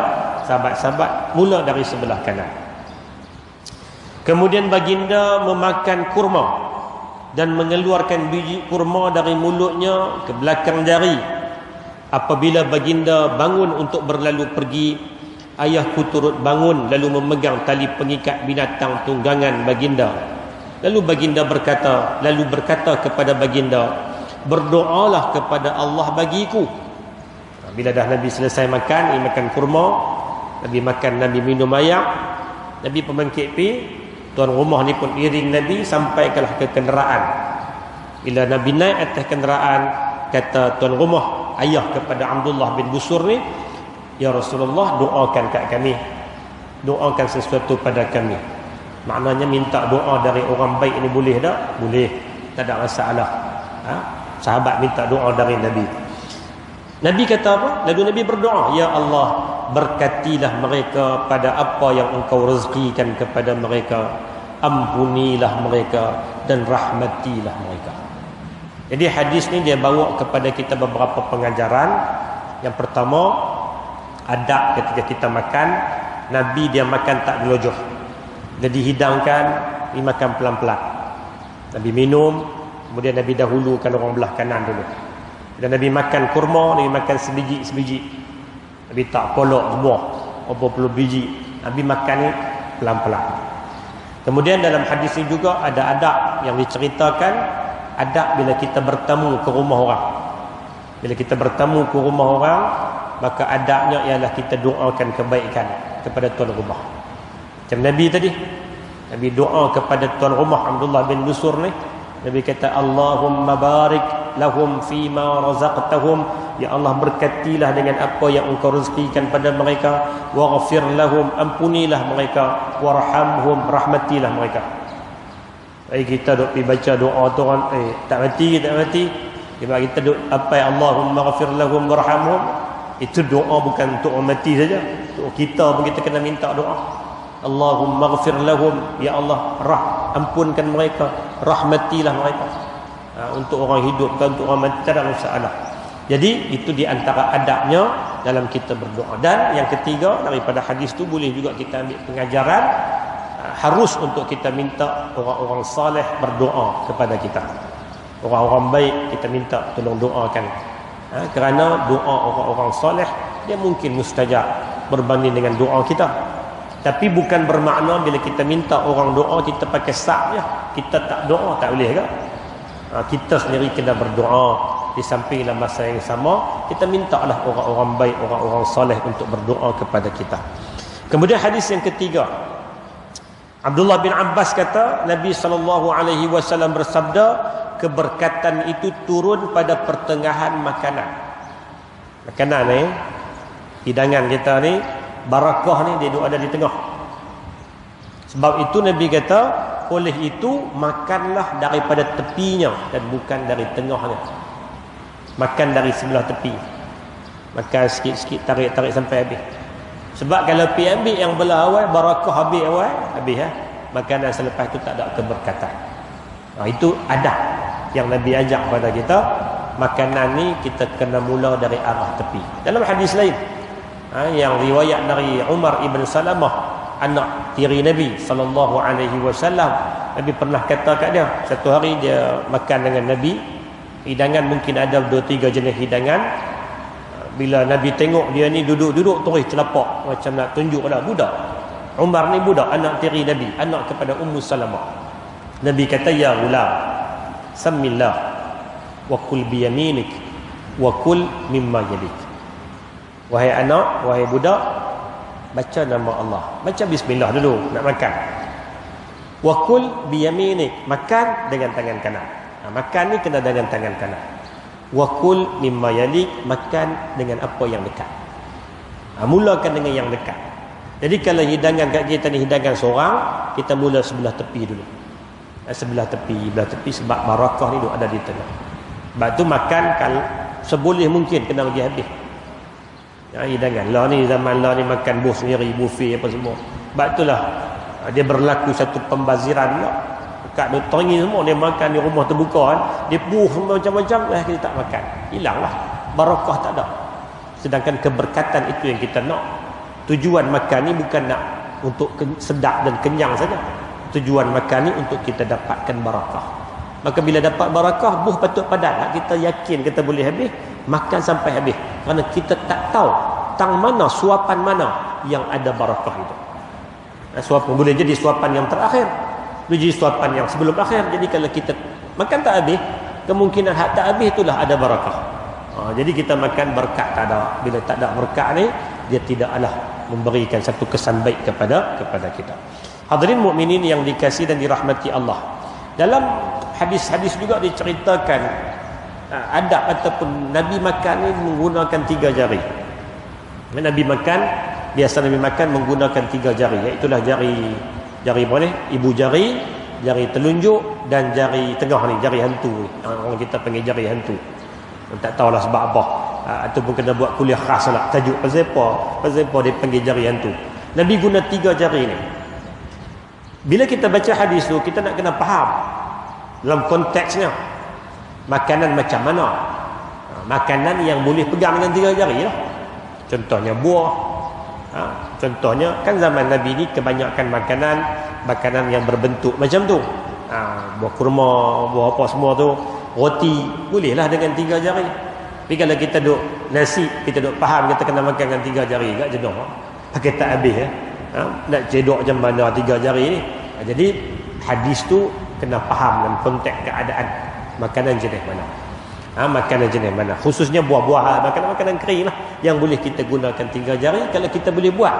sahabat-sahabat mula dari sebelah kanan. Kemudian baginda memakan kurma dan mengeluarkan biji kurma dari mulutnya ke belakang jari. Apabila baginda bangun untuk berlalu pergi, ayahku turut bangun lalu memegang tali pengikat binatang tunggangan baginda. Lalu berkata kepada baginda, berdoalah kepada Allah bagiku. Bila dah Nabi selesai makan, makan kurma, Nabi makan, Nabi minum air, Nabi pembangkit pi, tuan rumah ni pun iring Nabi sampaikanlah ke kenderaan. Bila Nabi naik atas kenderaan, kata tuan rumah, ayah kepada Abdullah bin Busur ni, ya Rasulullah, doakan kat kami, doakan sesuatu pada kami. Maknanya minta doa dari orang baik ni boleh tak? Boleh, tak ada masalah. Sahabat minta doa dari Nabi. Nabi kata apa? Lalu Nabi berdoa, ya Allah, berkatilah mereka pada apa yang engkau rezekikan kepada mereka, ampunilah mereka dan rahmatilah mereka. Jadi hadis ni dia bawa kepada kita beberapa pengajaran. Yang pertama, adab ketika kita makan. Nabi dia makan tak gelojoh. Dia dihidangkan, dimakan pelan-pelan. Nabi minum, kemudian Nabi dahulukan orang belah kanan dulu. Dan Nabi makan kurma, Nabi makan sebiji-sebiji. Nabi tak polok semua, berapa puluh biji. Nabi makan ni pelan-pelan. Kemudian dalam hadis ini juga ada adab yang diceritakan, adab bila kita bertamu ke rumah orang. Bila kita bertamu ke rumah orang, maka adabnya ialah kita doakan kebaikan kepada tuan rumah. Macam Nabi tadi, Nabi doa kepada tuan rumah Abdullah bin Busur ni. Nabi kata, Allahumma barik lahum fima razaqtahum. Ya Allah, berkatilah dengan apa yang engkau rezekikan pada mereka. Waghfir lahum, ampunilah mereka. Warhamhum, rahmatilah mereka. Kita duk pergi baca doa tu kan, tak mati. Sebab kita duk apa ya, Allahumma ghafir lahum warhamhum. Itu doa bukan untuk orang mati saja. Untuk kita pun kita kena minta doa. Allahumma ghafir lahum, ya Allah, ampunkan mereka, rahmatilah mereka. Untuk orang hidup kan, untuk orang mati tak ada masalah. Jadi itu di antara adabnya dalam kita berdoa. Dan yang ketiga daripada hadis tu boleh juga kita ambil pengajaran, harus untuk kita minta orang-orang saleh berdoa kepada kita. Orang-orang baik kita minta tolong doakan. Kerana doa orang-orang saleh dia mungkin mustajab berbanding dengan doa kita. Tapi bukan bermakna bila kita minta orang doa kita pakai sak je, kita tak doa, tak boleh ke? Kita sendiri kena berdoa. Di samping dalam masa yang sama kita mintalah orang-orang baik, orang-orang saleh untuk berdoa kepada kita. Kemudian hadis yang ketiga, Abdullah bin Abbas kata Nabi SAW bersabda, keberkatan itu turun pada pertengahan makanan. Makanan ni, hidangan kita ni, barakah ni dia ada di tengah. Sebab itu Nabi kata, oleh itu makanlah daripada tepinya dan bukan dari tengahnya. Makan dari sebelah tepi. Makan sikit-sikit, tarik-tarik sampai habis. Sebab kalau pergi ambil yang belah awal, barakah habis awal, habis makanan selepas itu tak ada keberkatan. Itu adab yang Nabi ajak kepada kita. Makanan ni kita kena mula dari arah tepi. Dalam hadis lain, yang riwayat dari Umar ibn Salamah, anak tiri Nabi SAW, Nabi pernah kata kat dia, satu hari dia makan dengan Nabi, hidangan mungkin ada 2-3 jenis hidangan. Bila Nabi tengok dia ni duduk-duduk terus celapak macam nak tunjuk dah budak. Umar ni budak, anak tiri Nabi, anak kepada Ummu Salamah. Nabi kata, ya gulam, sammillah wa kul biyaminik wa kul mimma yalik. Wahai anak, wahai budak, baca nama Allah, baca bismillah dulu nak makan. Wa kul biyaminik, makan dengan tangan kanan. Makan ni kena dengan tangan kanan. Wa kul mimma yalik, makan dengan apa yang dekat. Mulakan dengan yang dekat. Jadi kalau hidangan kat kita ni hidangan seorang, kita mula sebelah tepi dulu. Sebelah tepi sebab barakah ni ada di tengah. Sebab tu makan kalau seboleh mungkin kena bagi habis. Hidangan lah ni, zaman lah ni makan bos sendiri, buffet apa semua. Sebab itulah dia berlaku satu pembaziran pula. Kat doktor ni semua dia makan di rumah terbuka kan, dia buh semua macam-macam, kita tak makan, hilanglah barakah, tak ada. Sedangkan keberkatan itu yang kita nak. Tujuan makan ni bukan nak untuk sedap dan kenyang saja. Tujuan makan ni untuk kita dapatkan barakah. Maka bila dapat barakah, buh patut padat. Kita yakin kita boleh habis, makan sampai habis. Kerana kita tak tahu tang mana, suapan mana yang ada barakah itu. Suapan boleh jadi suapan yang terakhir, boleh jadi suapan yang sebelum akhir. Jadi kalau kita makan tak habis, kemungkinan hak tak habis itulah ada barakah. Jadi kita makan berkat tak ada. Bila tak ada berkat ni, dia tidaklah memberikan satu kesan baik kepada kita. Hadirin mukminin yang dikasihi dan dirahmati Allah. Dalam hadis-hadis juga diceritakan adab ataupun Nabi makan ni menggunakan 3 jari. Nabi makan, biasa Nabi makan menggunakan 3 jari. Iaitulah jari apa ni? Ibu jari, jari telunjuk dan jari tengah ni, jari hantu ni. Orang kita panggil jari hantu. Tak tahulah sebab apa. Ataupun kena buat kuliah khas lah, tajuk pasal apa dia panggil jari hantu. Nabi guna 3 jari ni. Bila kita baca hadis tu, kita nak kena faham dalam konteksnya makanan macam mana. Makanan yang boleh pegang dengan 3 jari lah. Contohnya buah. Contohnya kan zaman Nabi ni kebanyakan makanan makanan yang berbentuk macam tu. Buah kurma, buah apa semua tu, roti, bolehlah dengan 3 jari. Tapi kalau kita duk nasi, kita duk faham kita kena makan dengan 3 jari, tak jenuh. Pakai tak habis ya. Nak cedok macam mana 3 jari ni. Jadi hadis tu kena faham dalam konteks keadaan makanan jenis mana. Makanan jenis mana, khususnya buah-buah, makanan-makanan kering lah yang boleh kita gunakan 3 jari. Kalau kita boleh buat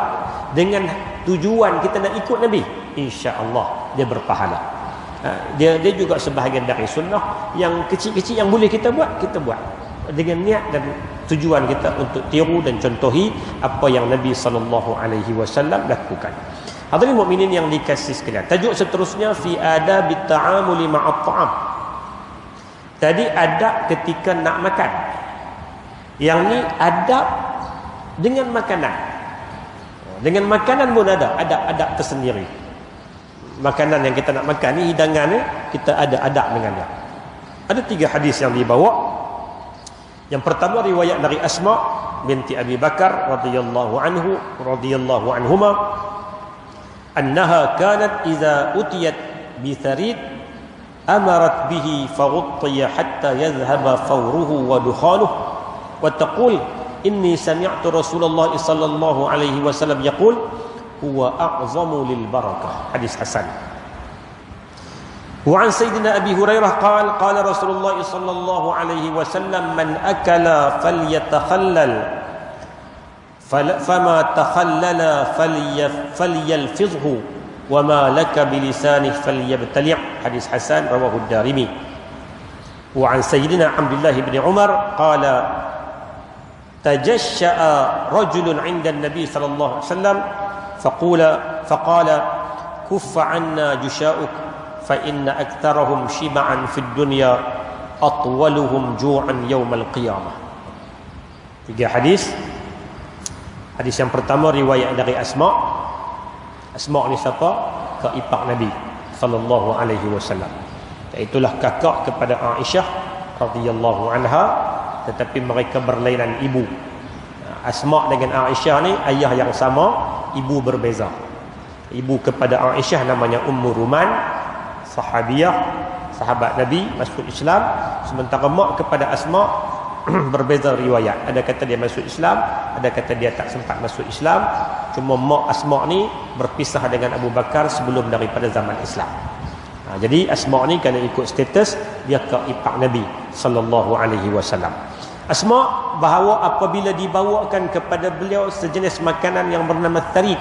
dengan tujuan kita nak ikut Nabi, insya-Allah dia berpahala. Dia juga sebahagian dari sunnah yang kecil-kecil yang boleh kita buat dengan niat dan tujuan kita untuk tiru dan contohi apa yang Nabi SAW lakukan. Hadirin mukminin yang dikasihi sekalian, tajuk seterusnya fi adabit ta'amuli ma'at ta'am. Tadi adab ketika nak makan. Yang ni adab dengan makanan. Dengan makanan pun ada adab-adab tersendiri. Makanan yang kita nak makan ni, hidangan ni, kita ada adab dengan dia. Ada 3 hadis yang dibawa. Yang pertama riwayat dari Asma binti Abi Bakar radhiyallahu anhuma annaha kanat idza utiyat bi tharid amarat bihi faghuttiya hatta yadhhaba fawruhu wa dukhanuhu wa taqul inni sami'tu Rasulullah sallallahu alaihi wasallam yaqul huwa a'zamu lil barakah. Hadis hasan. Wa an sayyidina Abi Hurairah qala Rasulullah sallallahu alaihi wasallam man akala falyatakhallal fama takhallala falyalfizhu wa ma laka bilisanih falyabtali'. Hadis hasan rawahu ad-Darimi. Wa an sayyidina Abdullah bin Umar qala tajashsha'a rajulun 'inda an-nabi sallallahu alaihi wasallam faqala kuffa 'anna jusha'uk fa inna aktharahum shib'an fid dunya atwaluhum ju'an yaumal qiyamah. 3 hadis. Hadis yang pertama riwayat dari Asma. Asma ni siapa? Kak ipar Nabi sallallahu alaihi wasallam. Itulah kakak kepada Aisyah radhiyallahu anha, tetapi mereka berlainan ibu. Asma dengan Aisyah ni ayah yang sama, ibu berbeza. Ibu kepada Aisyah namanya Ummu Ruman, sahabiyah, sahabat Nabi masuk Islam. Sementara mak kepada Asma berbeza riwayat. Ada kata dia masuk Islam, ada kata dia tak sempat masuk Islam. Cuma mak Asma ni berpisah dengan Abu Bakar sebelum daripada zaman Islam. Jadi Asma ni kalau ikut status dia ke ipar Nabi sallallahu alaihi wasallam. Asma bahawa apabila dibawakan kepada beliau sejenis makanan yang bernama tharid.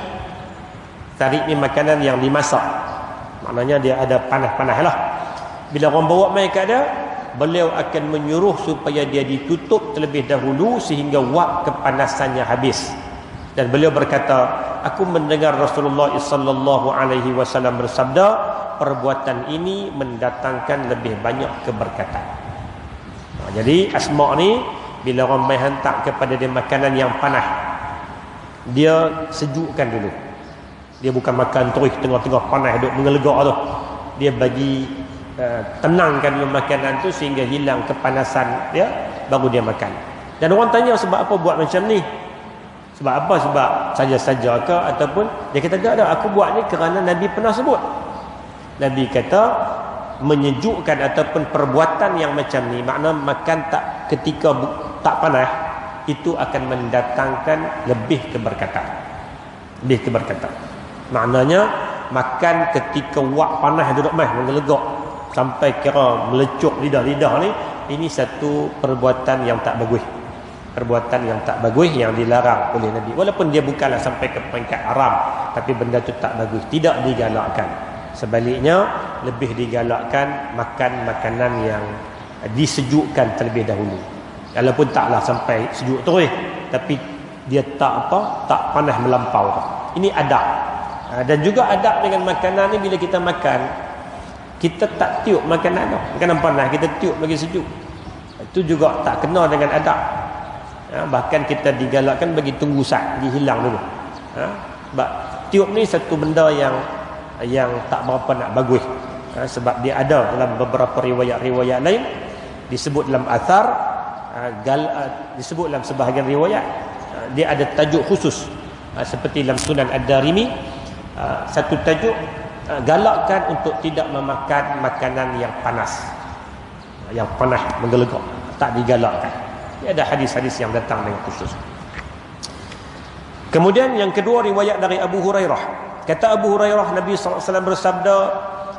Tharid ni makanan yang dimasak. Maknanya dia ada panas-panas lah. Bila orang bawa mai kat dia, beliau akan menyuruh supaya dia ditutup terlebih dahulu sehingga wak kepanasannya habis. Dan beliau berkata, aku mendengar Rasulullah sallallahu alaihi wasallam bersabda, perbuatan ini mendatangkan lebih banyak keberkatan. Jadi Asma ni bila orang mai hantar kepada dia makanan yang panas, dia sejukkan dulu. Dia bukan makan terus tengah-tengah panas duk mengelegak tu. Dia bagi tenangkan dulu makanan tu sehingga hilang kepanasan dia, baru dia makan. Dan orang tanya sebab apa buat macam ni? Sebab apa? Sebab saja-saja ke ataupun dia kata tak ada, aku buat ni kerana Nabi pernah sebut. Nabi kata menyejukkan ataupun perbuatan yang macam ni, makna makan tak ketika tak panas, itu akan mendatangkan lebih keberkatan. Lebih keberkatan. Maknanya makan ketika wak panas duduk mai menggelegak sampai kira melecuk lidah-lidah ni, ini satu perbuatan yang tak bagus. Perbuatan yang tak bagus yang dilarang oleh Nabi. Walaupun dia bukanlah sampai ke peringkat haram, tapi benda tu tak bagus, tidak digalakkan. Sebaliknya lebih digalakkan makan makanan yang disejukkan terlebih dahulu. Walaupun taklah sampai sejuk terus, tapi dia tak panas melampau. Ini adab. Dan juga adab dengan makanan ni, bila kita makan, kita tak tiup makanan tu. Makanan panas kita tiup bagi sejuk. Itu juga tak kena dengan adab. Bahkan kita digalakkan bagi tunggu sat, hilang dulu. Sebab tiup ni satu benda yang tak berapa nak bagus. Sebab dia ada dalam beberapa riwayat-riwayat lain, disebut dalam athar, disebut dalam sebahagian riwayat, dia ada tajuk khusus. Seperti dalam Sunan Ad-Darimi, satu tajuk galakkan untuk tidak memakan makanan yang panas, menggelegak, tak digalakkan. Ini ada hadis-hadis yang datang dengan khusus. Kemudian yang kedua, riwayat dari Abu Hurairah. Kata Abu Hurairah, Nabi SAW bersabda,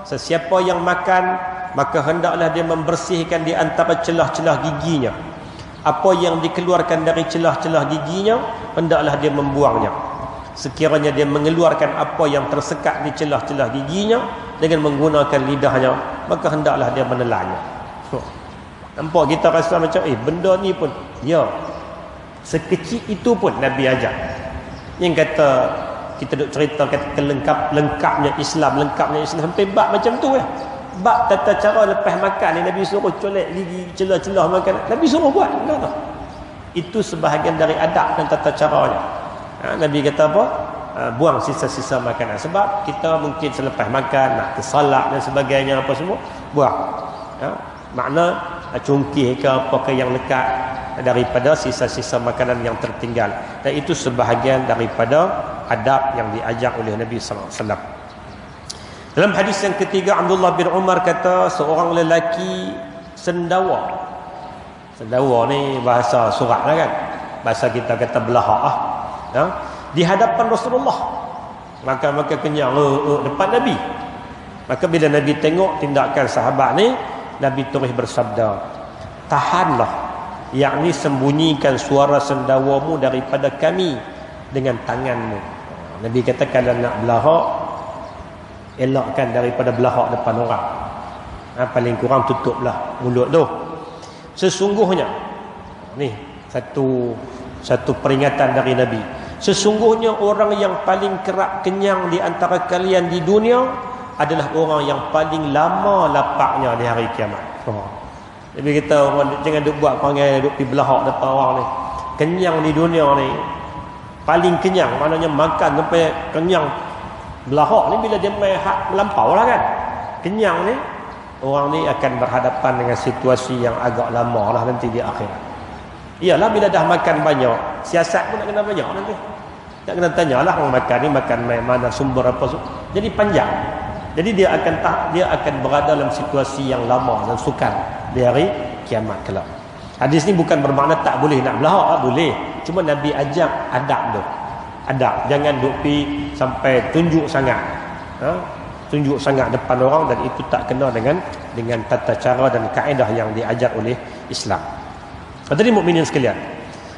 sesiapa yang makan, maka hendaklah dia membersihkan di antara celah-celah giginya. Apa yang dikeluarkan dari celah-celah giginya, hendaklah dia membuangnya. Sekiranya dia mengeluarkan apa yang tersekat di celah-celah giginya dengan menggunakan lidahnya, maka hendaklah dia menelannya. Nampak kita rasa macam benda ni pun ya, sekecil itu pun Nabi ajar. Yang kata kita duk cerita kata lengkapnya Islam sampai bab macam tu ya. Bab tata cara lepas makan ni Nabi suruh colek gigi celah-celah makan. Nabi suruh buat. Tak. Itu sebahagian dari adab dan tata caranya. Nabi kata apa? Buang sisa-sisa makanan. Sebab kita mungkin selepas makan nak ke salat dan sebagainya apa semua, buang. Makna cungkih ke apa ke yang lekat daripada sisa-sisa makanan yang tertinggal. Dan itu sebahagian daripada adab yang diajar oleh Nabi SAW. Dalam hadis yang ketiga, Abdullah bin Umar kata, seorang lelaki sendawa. Sendawa ni bahasa surat lah kan. Bahasa kita kata belahak lah. Di hadapan Rasulullah. Maka kenyang depan Nabi. Maka bila Nabi tengok tindakan sahabat ni, Nabi terus bersabda, tahanlah, yakni sembunyikan suara sendawamu daripada kami dengan tanganmu. Nabi kata kalau nak belahak, elakkan daripada belahak depan orang. Paling kurang tutuplah mulut tu. Sesungguhnya, ni satu peringatan dari Nabi. Sesungguhnya orang yang paling kerap kenyang di antara kalian di dunia adalah orang yang paling lama lapaknya di hari kiamat. Jadi kita jangan duk buat panggil duk pergi belahak depan orang ni. Kenyang di dunia ni paling kenyang, maknanya makan sampai kenyang. Belahak ni bila dia main hak melampau lah kan. Kenyang ni, orang ni akan berhadapan dengan situasi yang agak lama lah nanti di akhirat. Iyalah bila dah makan banyak, siasat pun nak kena banyak nanti. Tak kena tanyalah orang makan ni makan mana sumber apa. Jadi panjang. Jadi dia akan berada dalam situasi yang lama dan sukar di hari kiamat kelak. Hadis ni bukan bermakna tak boleh nak belahak, boleh. Cuma Nabi ajak adab tu. Adab, jangan duk pi sampai tunjuk sangat. Tunjuk sangat depan orang, dan itu tak kena dengan tata cara dan kaedah yang diajar oleh Islam. Hadirin mukminin sekalian,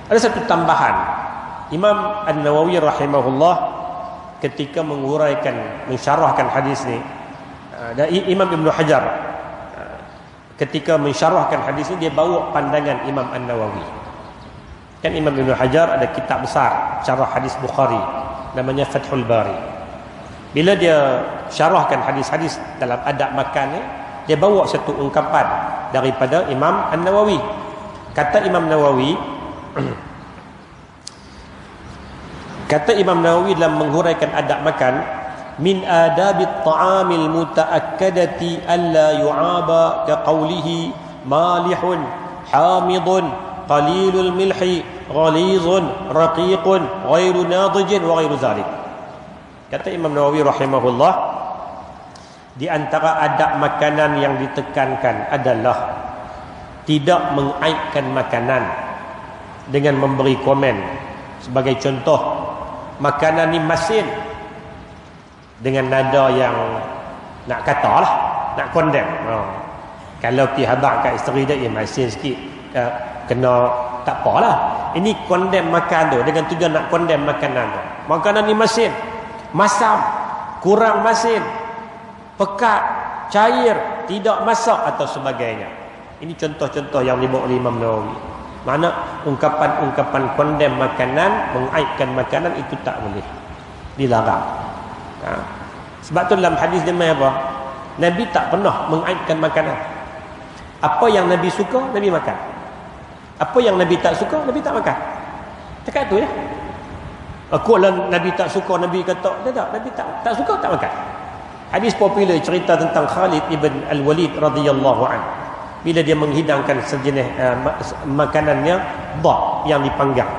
ada satu tambahan. Imam An-Nawawi rahimahullah ketika mensyarahkan hadis ni, dan Imam Ibn Hajar ketika mensyarahkan hadis ni, dia bawa pandangan Imam An-Nawawi. Kan Imam Ibn Hajar ada kitab besar syarah hadis Bukhari namanya Fathul Bari. Bila dia syarahkan hadis-hadis dalam adab makan ni, dia bawa satu ungkapan daripada Imam An-Nawawi. Kata Imam Nawawi dalam menghuraikan adab makan, min adabit ta'amil mutaakkadati alla yu'aba ka qawlihi malihun hamidun qalilul milhi ghalizun raqiqun ghairu nadijin wa ghairu zalik. Kata Imam Nawawi rahimahullah, di antara adab makanan yang ditekankan adalah tidak mengaibkan makanan dengan memberi komen. Sebagai contoh, makanan ni masin dengan nada yang nak kata lah, nak condemn. Kalau pergi habaq kat isteri dia, masin sikit, kena tak apalah. Ini condemn makan tu dengan tujuan nak condemn makanan tu. Makanan ni masin, masam, kurang masin, pekat, cair, tidak masak atau sebagainya. Ini contoh-contoh yang dibawa oleh Imam Nawawi. Mana ungkapan-ungkapan condemn makanan, mengaibkan makanan, itu tak boleh, dilarang. Sebab tu dalam hadis dia apa? Nabi tak pernah mengaibkan makanan. Apa yang Nabi suka, Nabi makan. Apa yang Nabi tak suka, Nabi tak makan. Cakap tu ya. Kalau Nabi tak suka, Nabi kata tak, Nabi tak suka, tak makan. Hadis popular cerita tentang Khalid ibn Al-Walid radhiyallahu anhu. Bila dia menghidangkan sejenis makanannya, dak yang dipanggang.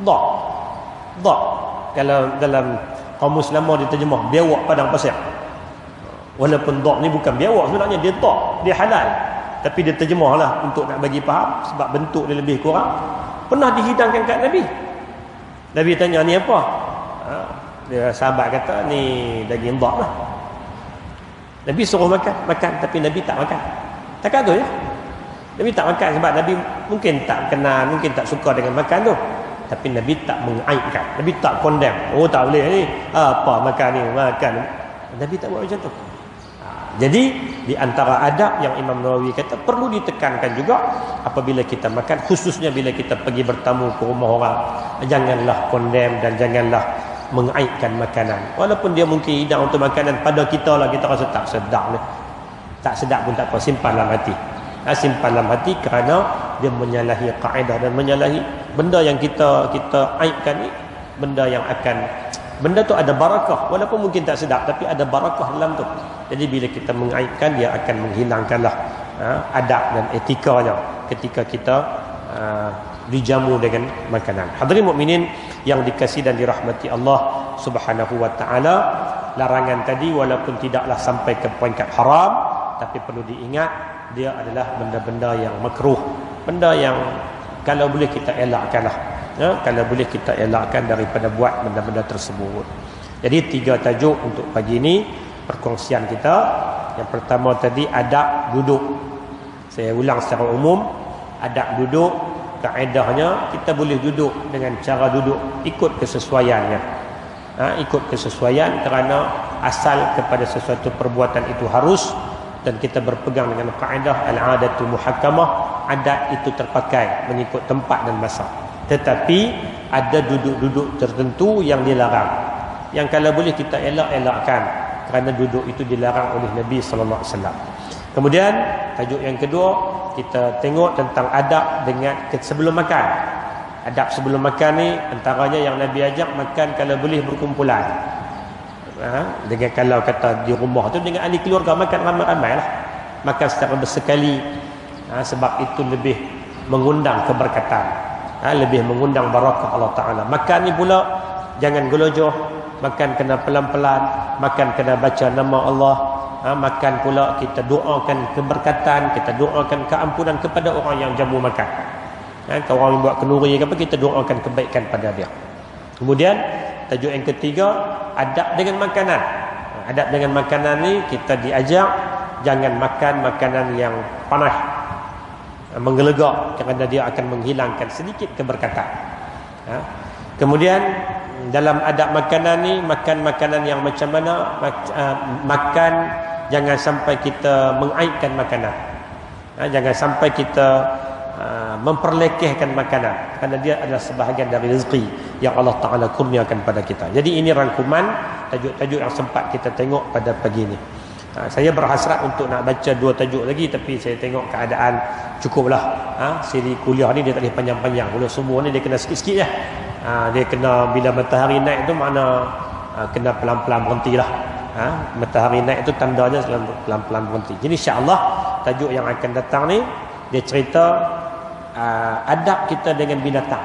Dak. Kalau dalam kamus lama diterjemah, biawak padang pasir. Walaupun dha' ni bukan biawak sebenarnya, dia dha', dia halal. Tapi dia terjemahlah untuk nak bagi faham sebab bentuk dia lebih kurang. Pernah dihidangkan kat Nabi. Nabi tanya, ni apa? Dia sahabat kata, ni daging dha' lah. Nabi suruh makan tapi Nabi tak makan. Takkan tu ya? Nabi tak makan sebab Nabi mungkin tak kenal, mungkin tak suka dengan makan tu. Tapi Nabi tak mengaibkan, Nabi tak condemn. Oh tak boleh ni, apa makan ni, makan. Nabi tak buat macam tu. Jadi di antara adab yang Imam Nawawi kata perlu ditekankan juga apabila kita makan, khususnya bila kita pergi bertamu ke rumah orang, janganlah condemn dan janganlah mengaibkan makanan. Walaupun dia mungkin hidang untuk makanan, pada kita lah kita rasa tak sedap ni. Tak sedap pun tak apa, simpan dalam hati. Simpan dalam hati kerana dia menyalahi kaedah dan menyalahi benda yang kita aibkan ni, benda yang benda tu ada barakah, walaupun mungkin tak sedap tapi ada barakah dalam tu. Jadi bila kita mengaibkan, dia akan menghilangkanlah adab dan etikanya ketika kita dijamu dengan makanan. Hadirin mukminin yang dikasihi dan dirahmati Allah Subhanahu wa taala, larangan tadi walaupun tidaklah sampai ke peringkat haram, tapi perlu diingat dia adalah benda-benda yang makruh, benda yang kalau boleh kita elakkanlah. Kalau boleh kita elakkan daripada buat benda-benda tersebut. Jadi 3 tajuk untuk pagi ini perkongsian kita. Yang pertama tadi adab duduk. Saya ulang secara umum, adab duduk kaedahnya kita boleh duduk dengan cara duduk ikut kesesuaiannya. Ikut kesesuaian kerana asal kepada sesuatu perbuatan itu harus, dan kita berpegang dengan kaedah al-adatu muhakkamah, adat itu terpakai mengikut tempat dan masa. Tetapi ada duduk-duduk tertentu yang dilarang, yang kalau boleh kita elakkan kerana duduk itu dilarang oleh Nabi sallallahu alaihi wasallam. Kemudian tajuk yang kedua, kita tengok tentang adab dengan sebelum makan. Adab sebelum makan ni antaranya yang Nabi ajak makan kalau boleh berkumpulan. Dengan kalau kata di rumah tu dengan ahli keluarga makan ramai-ramai lah. Makan secara bersekali. Sebab itu lebih mengundang keberkatan. Lebih mengundang barakah Allah Ta'ala. Makan ni pula jangan gelojoh. Makan kena pelan-pelan. Makan kena baca nama Allah. Makan pula kita doakan keberkatan. Kita doakan keampunan kepada orang yang jamu makan. Kalau orang buat kenduri ke apa, kita doakan kebaikan pada dia. Kemudian tajuk yang ketiga, adab dengan makanan. Adab dengan makanan ni kita diajak jangan makan makanan yang panas, menggelegak, kerana dia akan menghilangkan sedikit keberkatan. Kemudian dalam adab makanan ni, makan makanan yang macam mana? Makan jangan sampai kita mengaibkan makanan. Jangan sampai kita memperlekehkan makanan, kerana dia adalah sebahagian dari rezeki yang Allah Ta'ala kurniakan pada kita. Jadi ini rangkuman tajuk-tajuk yang sempat kita tengok pada pagi ini. Saya berhasrat untuk nak baca 2 tajuk lagi, tapi saya tengok keadaan cukuplah. Siri kuliah ni dia tak boleh panjang-panjang. Kuliah semua ni dia kena sikit-sikit lah. Dia kena bila matahari naik tu makna kena pelan-pelan berhentilah. Matahari naik tu tandanya pelan-pelan berhenti. Jadi insya-Allah tajuk yang akan datang ni dia cerita adab kita dengan binatang.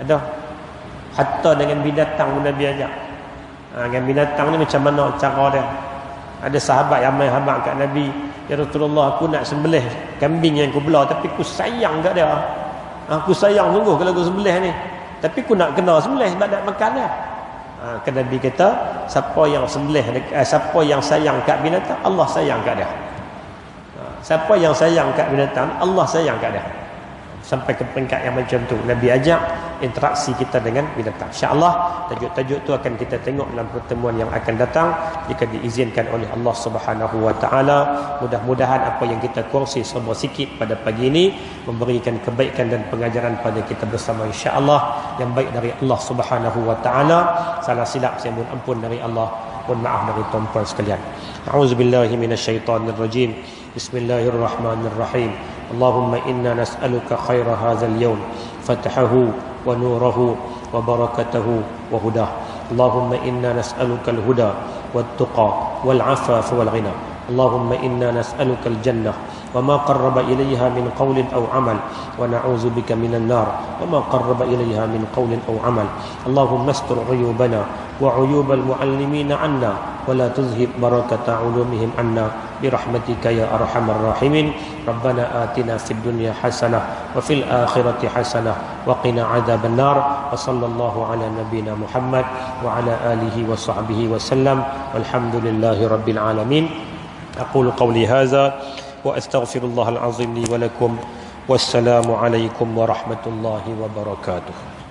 Ada hatta dengan binatang pun Nabi ajak. Dengan binatang ni macam mana cara dia. Ada sahabat yang main habaq kat Nabi, ya Rasulullah, aku nak sembelih kambing yang aku belah, tapi aku sayang kat dia. Aku sayang sungguh kalau aku sembelih ni, tapi aku nak kena sembelih sebab nak makan dia. Nabi kata, siapa yang sembelih, siapa yang sayang kat binatang, Allah sayang kat dia. Siapa yang sayang kat binatang, Allah sayang kat dia. Sampai ke peringkat yang macam tu Nabi ajak interaksi kita dengan binatang. InsyaAllah tajuk-tajuk tu akan kita tengok dalam pertemuan yang akan datang jika diizinkan oleh Allah Subhanahu wa taala. Mudah-mudahan apa yang kita kongsi sama sikit pada pagi ini memberikan kebaikan dan pengajaran pada kita bersama, insya-Allah, yang baik dari Allah Subhanahu wa taala. Salah silap saya mohon ampun dari Allah, mohon maaf dari tuan-tuan sekalian. A'udzubillahi minasyaitonirrajim. Bismillahirrahmanirrahim. Allahumma inna nas'aluka khaira hadzal yawm, fatahahu wa nurahu wa barakatahu wa hudah. Allahumma inna nas'aluka al-huda wat-tuqa wal-'afafa wal-ghina. Allahumma inna nas'aluka al-jannah wa ma qarraba ilayha min qawlin aw 'amal, wa na'udzu bika minan nar wa ma qarraba ilayha min qawlin aw 'amal. Allahumma astur 'uyubana wa 'uyubal mu'allimina 'anna ولا تذهب بركة علومهم عنا برحمتك يا أرحم الراحمين. ربنا آتنا في الدنيا حسنة وفي الآخرة حسنة وقنا عذاب النار. وصلى الله على نبينا محمد وعلى آله وصحبه وسلم والحمد لله رب العالمين. أقول قولي هذا وأستغفر الله العظيم لي ولكم. والسلام عليكم ورحمة الله وبركاته.